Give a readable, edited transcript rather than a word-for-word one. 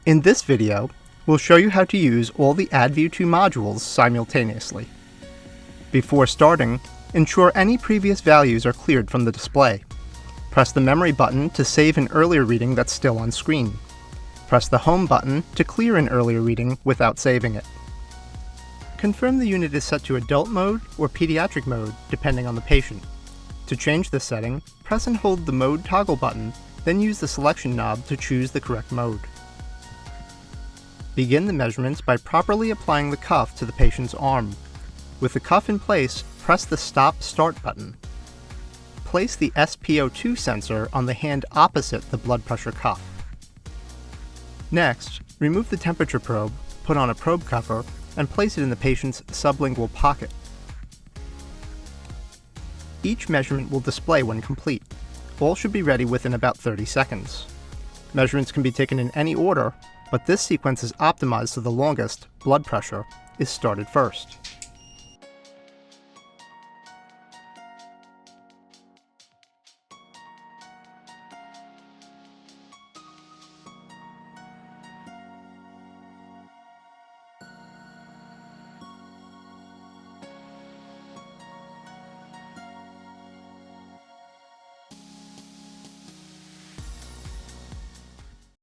In this video, we'll show you how to use all the AdView2 modules simultaneously. Before starting, ensure any previous values are cleared from the display. Press the Memory button to save an earlier reading that's still on screen. Press the Home button to clear an earlier reading without saving it. Confirm the unit is set to Adult mode or Pediatric mode, depending on the patient. To change this setting, press and hold the Mode toggle button, then use the selection knob to choose the correct mode. Begin the measurements by properly applying the cuff to the patient's arm. With the cuff in place, press the Stop/Start button. Place the SpO2 sensor on the hand opposite the blood pressure cuff. Next, remove the temperature probe, put on a probe cover, and place it in the patient's sublingual pocket. Each measurement will display when complete. All should be ready within about 30 seconds. Measurements can be taken in any order, but this sequence is optimized so the longest, blood pressure, is started first.